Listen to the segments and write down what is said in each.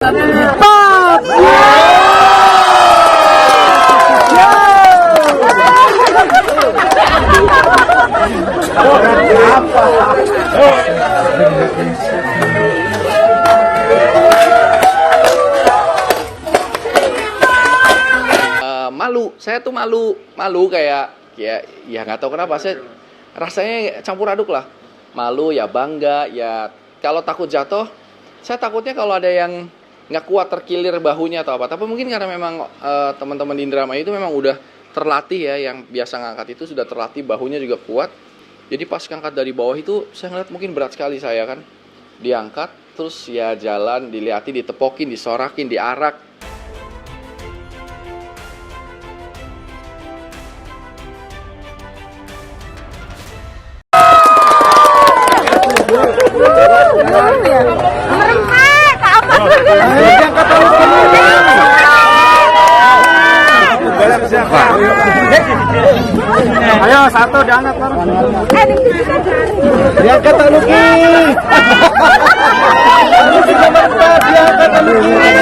Pop! Malu, saya tuh malu kayak ya nggak tahu kenapa, saya rasanya campur aduk lah, malu ya bangga ya. Kalau takut jatuh, saya takutnya kalau ada yang nggak kuat terkilir bahunya atau apa, tapi mungkin karena memang teman-teman di Indramayu itu memang udah terlatih ya, yang biasa ngangkat itu sudah terlatih, bahunya juga kuat. Jadi pas ngangkat dari bawah itu saya ngeliat mungkin berat sekali, saya kan diangkat terus ya jalan, dilihatin, ditepokin, disorakin, diarak. Ayo satu diangkat baru. Diangkat Tanuki. Tanuki nomor 4 diangkat Tanuki.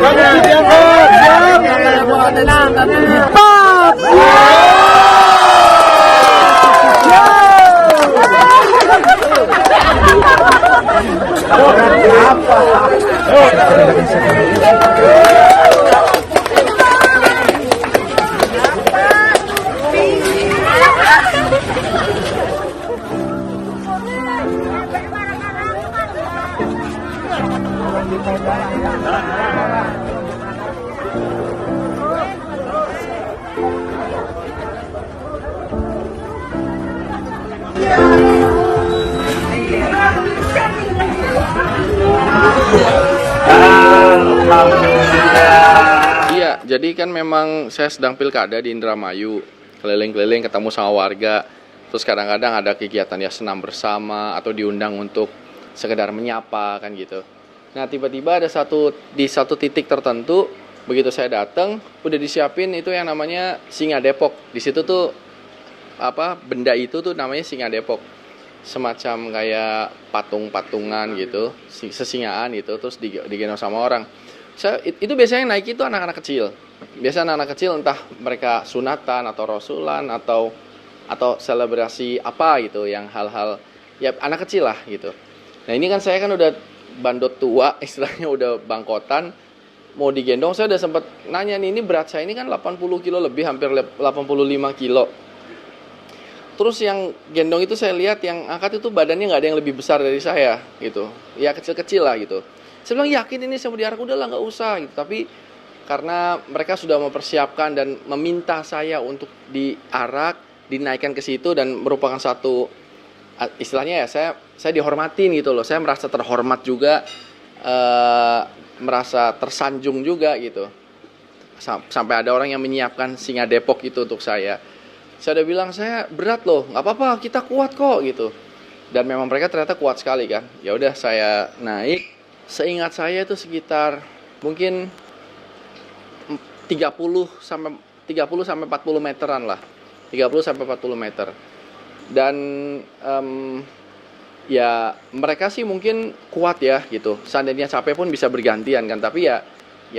Tanuki diangkat. Siap. Pop. Iya, jadi kan memang saya sedang pilkada di Indramayu, keliling-keliling ketemu sama warga. Terus kadang-kadang ada kegiatan ya senam bersama atau diundang untuk sekedar menyapa kan gitu. Nah, tiba-tiba ada di satu titik tertentu, begitu saya datang, udah disiapin itu yang namanya Singa Depok. Di situ tuh benda itu tuh namanya Singa Depok. Semacam kayak patung-patungan gitu, sesingaan gitu, terus digendong sama orang. Itu biasanya naik itu anak-anak kecil. Biasa anak-anak kecil, entah mereka sunatan atau rasulan atau selebrasi apa gitu, yang hal-hal ya anak kecil lah gitu. Nah, ini kan saya kan udah bandot tua, istilahnya udah bangkotan, mau digendong. Saya udah sempat nanya nih, ini berat saya ini kan 80 kilo lebih, hampir 85 kilo. Terus yang gendong itu saya lihat yang angkat itu badannya nggak ada yang lebih besar dari saya gitu, ya kecil-kecil lah gitu. Saya bilang, yakin ini saya mau diarak? Udah lah, nggak usah gitu. Tapi karena mereka sudah mempersiapkan dan meminta saya untuk diarak, dinaikkan ke situ, dan merupakan satu istilahnya ya, saya dihormatin gitu loh. Saya merasa terhormat juga, merasa tersanjung juga gitu. Sampai ada orang yang menyiapkan Singa Depok itu untuk saya. Saya udah bilang, saya berat loh, nggak apa-apa, kita kuat kok gitu. Dan memang mereka ternyata kuat sekali kan. Ya udah, saya naik. Seingat saya itu sekitar mungkin 30 sampai 40 meteran lah. 30 sampai 40 meter. Dan ya mereka sih mungkin kuat ya gitu. Seandainya capek pun bisa bergantian kan, tapi ya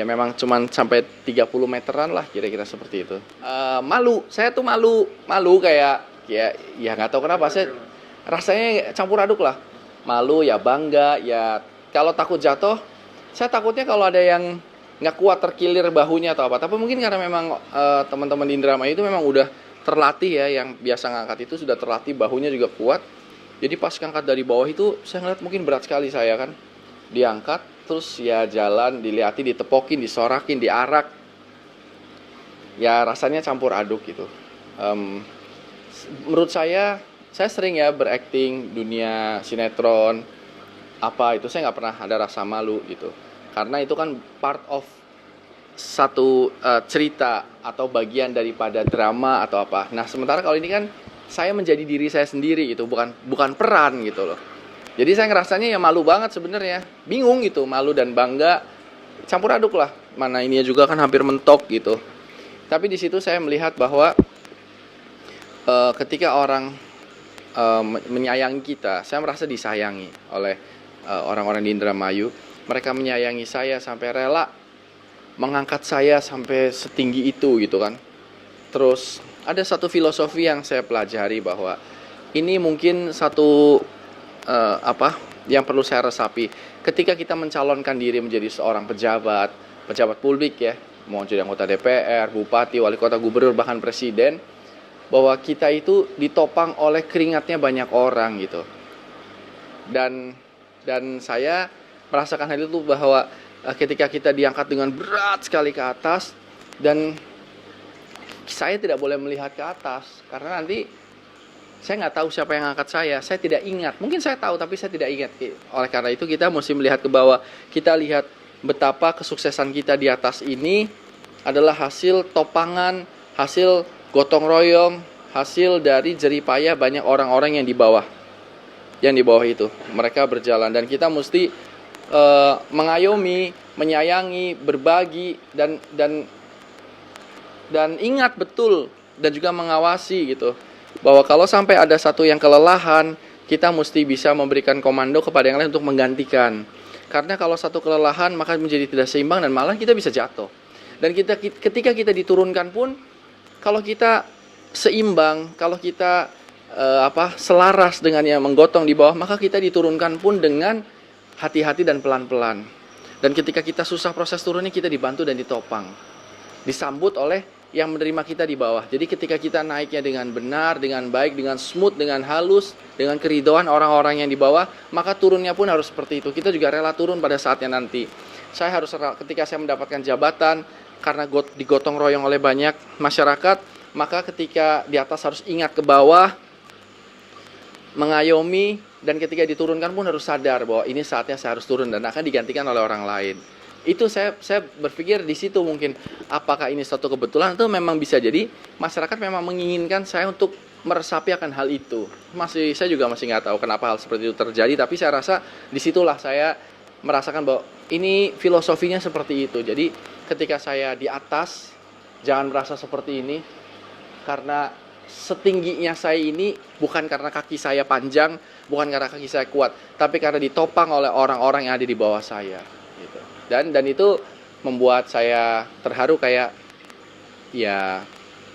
memang cuman sampai 30 meteran lah, kira-kira seperti itu. Malu, saya tuh malu kayak ya nggak tahu kenapa, saya rasanya campur aduk lah. Malu ya bangga ya. Kalau takut jatuh, saya takutnya kalau ada yang nggak kuat terkilir bahunya atau apa. Tapi mungkin karena memang teman-teman di Indramayu itu memang udah terlatih ya, yang biasa ngangkat itu sudah terlatih, bahunya juga kuat. Jadi pas ngangkat dari bawah itu saya ngeliat mungkin berat sekali, saya kan diangkat terus ya jalan, dilihatin, ditepokin, disorakin, diarak. Ya rasanya campur aduk gitu. Menurut saya sering ya berakting dunia sinetron apa itu, saya nggak pernah ada rasa malu gitu, karena itu kan part of satu cerita atau bagian daripada drama atau apa. Nah, sementara kalau ini kan saya menjadi diri saya sendiri gitu, bukan peran gitu loh. Jadi saya ngerasanya ya malu banget sebenarnya, bingung gitu, malu dan bangga campur aduk lah. Mana ini juga kan hampir mentok gitu. Tapi di situ saya melihat bahwa ketika orang menyayangi kita, saya merasa disayangi oleh orang-orang di Indramayu. mereka menyayangi saya sampai rela mengangkat saya sampai setinggi itu gitu kan. Terus ada satu filosofi yang saya pelajari bahwa ini mungkin satu yang perlu saya resapi. Ketika kita mencalonkan diri menjadi seorang pejabat publik ya, mau jadi anggota DPR, bupati, wali kota, gubernur, bahkan presiden, bahwa kita itu ditopang oleh keringatnya banyak orang gitu. Dan saya merasakan hal itu bahwa ketika kita diangkat dengan berat sekali ke atas, dan saya tidak boleh melihat ke atas karena nanti saya nggak tahu siapa yang angkat saya tidak ingat. Mungkin saya tahu tapi saya tidak ingat. Oleh karena itu kita mesti melihat ke bawah. Kita lihat betapa kesuksesan kita di atas ini adalah hasil topangan, hasil gotong royong, hasil dari jerih payah banyak orang-orang yang di bawah. Yang di bawah itu mereka berjalan, dan kita mesti mengayomi, menyayangi, berbagi, dan ingat betul dan juga mengawasi gitu. Bahwa kalau sampai ada satu yang kelelahan, kita mesti bisa memberikan komando kepada yang lain untuk menggantikan. Karena kalau satu kelelahan maka menjadi tidak seimbang dan malah kita bisa jatuh. Dan ketika kita diturunkan pun, kalau kita seimbang, kalau kita selaras dengan yang menggotong di bawah, maka kita diturunkan pun dengan hati-hati dan pelan-pelan. Dan ketika kita susah proses turunnya, kita dibantu dan ditopang, disambut oleh yang menerima kita di bawah. Jadi ketika kita naiknya dengan benar, dengan baik, dengan smooth, dengan halus, dengan keridhaan orang-orang yang di bawah, maka turunnya pun harus seperti itu. Kita juga rela turun pada saatnya nanti. Saya harus rela ketika saya mendapatkan jabatan, karena digotong royong oleh banyak masyarakat, maka ketika di atas harus ingat ke bawah, mengayomi, dan ketika diturunkan pun harus sadar bahwa ini saatnya saya harus turun dan akan digantikan oleh orang lain. Itu saya berpikir di situ mungkin apakah ini suatu kebetulan atau memang bisa jadi masyarakat memang menginginkan saya untuk meresapi akan hal itu. Saya juga masih nggak tahu kenapa hal seperti itu terjadi, tapi saya rasa disitulah saya merasakan bahwa ini filosofinya seperti itu. Jadi ketika saya di atas, jangan merasa seperti ini, karena setingginya saya ini bukan karena kaki saya panjang, bukan karena kaki saya kuat, tapi karena ditopang oleh orang-orang yang ada di bawah saya gitu. Dan itu membuat saya terharu, kayak ya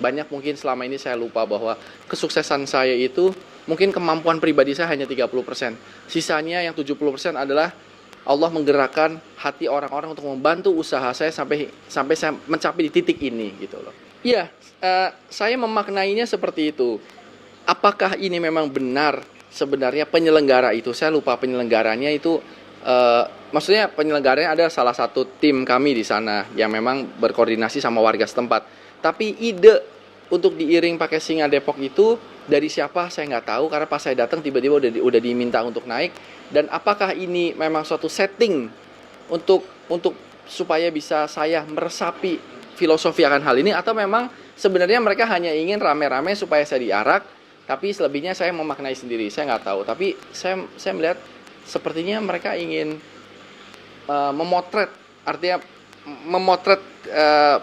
banyak mungkin selama ini saya lupa bahwa kesuksesan saya itu mungkin kemampuan pribadi saya hanya 30%. Sisanya yang 70% adalah Allah menggerakkan hati orang-orang untuk membantu usaha saya sampai saya mencapai di titik ini gitu loh. Iya, saya memaknainya seperti itu. Apakah ini memang benar sebenarnya penyelenggara itu? Saya lupa penyelenggaranya itu. Maksudnya penyelenggaranya ada salah satu tim kami di sana yang memang berkoordinasi sama warga setempat. Tapi ide untuk diiring pakai singa Depok itu dari siapa saya nggak tahu, karena pas saya datang tiba-tiba udah diminta untuk naik. Dan apakah ini memang suatu setting untuk supaya bisa saya meresapi filosofi akan hal ini, atau memang sebenarnya mereka hanya ingin rame-rame supaya saya diarak, tapi selebihnya saya memaknai sendiri. Saya nggak tahu, tapi saya melihat sepertinya mereka ingin memotret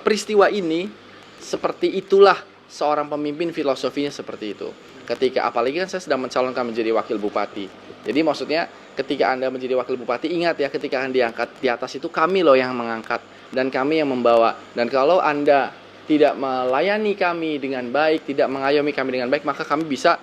peristiwa ini seperti itulah seorang pemimpin, filosofinya seperti itu. Ketika apalagi kan saya sedang mencalonkan menjadi wakil bupati. Jadi maksudnya ketika Anda menjadi wakil bupati, ingat ya, ketika Anda diangkat di atas itu kami loh yang mengangkat dan kami yang membawa. Dan kalau Anda tidak melayani kami dengan baik, tidak mengayomi kami dengan baik, maka kami bisa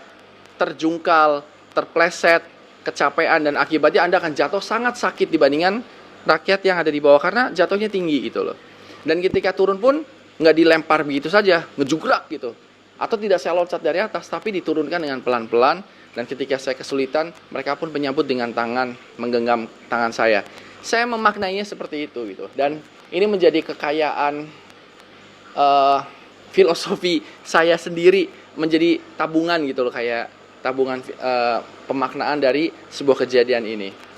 terjungkal, terpleset, kecapean, dan akibatnya Anda akan jatuh sangat sakit dibandingkan rakyat yang ada di bawah, karena jatuhnya tinggi gitu loh. Dan ketika turun pun nggak dilempar begitu saja, ngejugrak gitu, atau tidak saya loncat dari atas, tapi diturunkan dengan pelan-pelan. Dan ketika saya kesulitan, mereka pun menyambut dengan tangan, menggenggam tangan saya. Saya memaknainya seperti itu gitu. Dan ini menjadi kekayaan filosofi saya sendiri, menjadi tabungan gitu loh, kayak tabungan pemaknaan dari sebuah kejadian ini.